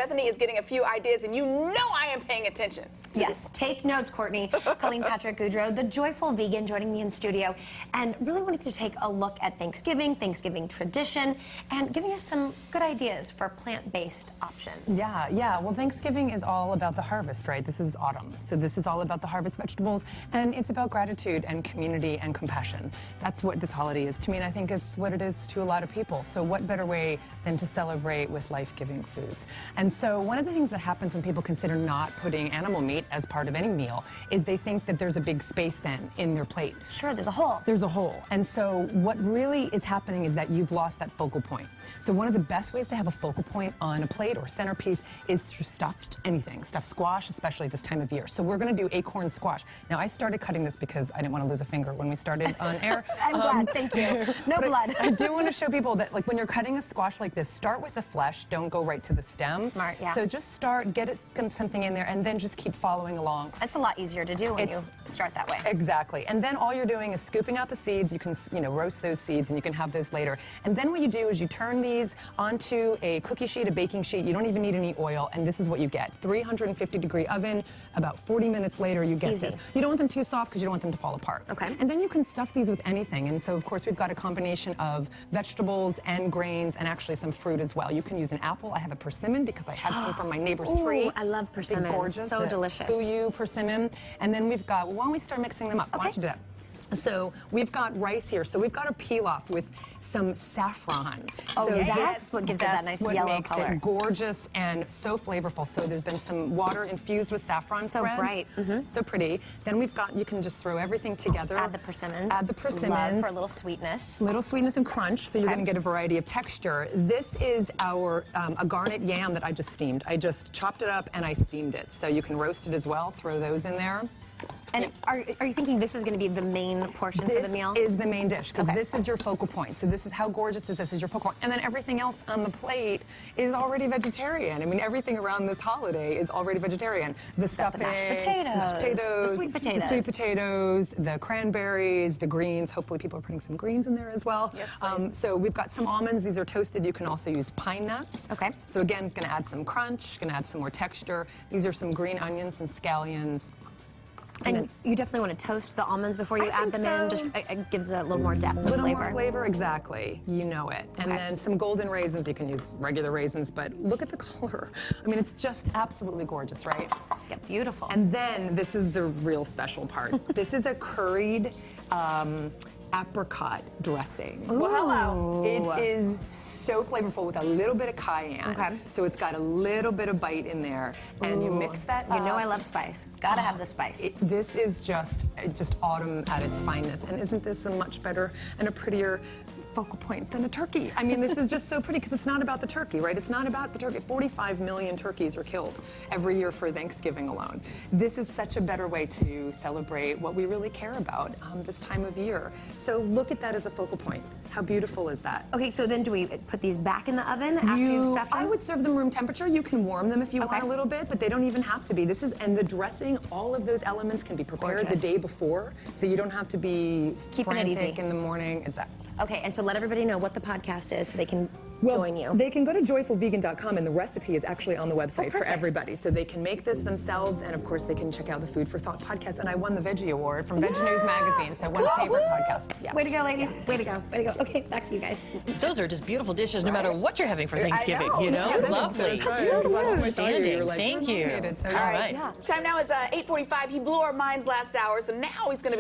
Bethany is getting a few ideas, and you know I am paying attention. Yes, take notes, Courtney. Colleen Patrick-Goudreau, the joyful vegan, joining me in studio, and really wanting to take a look at Thanksgiving tradition, and giving us some good ideas for plant-based options. Yeah. Well, Thanksgiving is all about the harvest, right? This is autumn, so this is all about the harvest vegetables, and it's about gratitude and community and compassion. That's what this holiday is to me, and I think it's what it is to a lot of people. So what better way than to celebrate with life-giving foods? And so one of the things that happens when people consider not putting animal meat as part of any meal is they think that there's a big space then in their plate. Sure, there's a hole. There's a hole. And so what really is happening is that you've lost that focal point. So one of the best ways to have a focal point on a plate or centerpiece is through stuffed anything, stuffed squash, especially this time of year. So we're going to do acorn squash. Now, I started cutting this because I didn't want to lose a finger when we started on air. I'm glad, thank you. No blood. I do want to show people that, like, when you're cutting a squash like this, start with the flesh, don't go right to the stem. Smart, yeah. So just start, get something in there, and then just keep following along. That's a lot easier to do when you start that way. Exactly. And then all you're doing is scooping out the seeds. You can, roast those seeds, and you can have those later. And then what you do is you turn these onto a cookie sheet, a baking sheet. You don't even need any oil, and this is what you get. 350-degree oven. About 40 minutes later, you get this. You don't want them too soft because you don't want them to fall apart. Okay. And then you can stuff these with anything. And so, of course, we've got a combination of vegetables and grains and actually some fruit as well. You can use an apple. I have a persimmon because I had some from my neighbor's tree. Ooh, I love persimmons. They're gorgeous. So delicious. Fuyu persimmon. And then we've got, why don't we start mixing them up? Okay. Why don't you do that? So we've got rice here. So we've got a pilaf with some saffron. Oh, so that's what gives it that nice yellow color. It gorgeous and so flavorful. So there's been some water infused with saffron so threads. Bright. So pretty. Then we've got, you can just throw everything together. Just add the persimmons. Add the persimmons. Love for a little sweetness. Little sweetness and crunch, so you're going to get a variety of texture. This is our a garnet yam that I just steamed. I just chopped it up and I steamed it. So you can roast it as well. Throw those in there. And are you thinking this is going to be the main portion for the meal? This is the main dish, because this is your focal point. So this is how gorgeous is this is your focal point. And then everything else on the plate is already vegetarian. I mean, everything around this holiday is already vegetarian. The stuffing, the mashed potatoes, the sweet potatoes, the cranberries, the greens. Hopefully people are putting some greens in there as well. Yes, please. So we've got some almonds. These are toasted. You can also use pine nuts. Okay. So again, it's going to add some crunch, going to add some more texture. These are some green onions, some scallions. And you definitely want to toast the almonds before you add them in. Just it gives it a little more depth and flavor. A little more flavor, exactly. You know it. And then some golden raisins. You can use regular raisins, but look at the color. I mean, it's just absolutely gorgeous, right? Yeah, beautiful. And then this is the real special part. This is a curried apricot dressing. Ooh. Well, hello. It is so flavorful with a little bit of cayenne. Okay. So it's got a little bit of bite in there. And you mix that up. You know I love spice. Gotta have the spice. This is just autumn at its finest. And isn't this a much better and a prettier focal point than a turkey? I mean, this is just so pretty because it's not about the turkey, right? It's not about the turkey. 45 million turkeys are killed every year for Thanksgiving alone. This is such a better way to celebrate what we really care about this time of year. So look at that as a focal point. How beautiful is that? Okay, so then do we put these back in the oven after you've stuffed them? I would serve them room temperature. You can warm them if you want a little bit, but they don't even have to be. And the dressing, all of those elements can be prepared the day before, so you don't have to be keeping it easy in the morning. Exactly. Okay, and so let everybody know what the podcast is so they can join you. They can go to joyfulvegan.com, and the recipe is actually on the website for everybody. So they can make this themselves, and of course they can check out the Food for Thought podcast. And I won the Veggie Award from Veggie News Magazine, so one favorite podcast. Yeah. Way to go, ladies. Way to go. Way to go. Okay, back to you guys. Those are just beautiful dishes, no matter what you're having for Thanksgiving. You know, lovely. Outstanding. Thank you. All right. Time now is 8:45. He blew our minds last hour, so now he's going to be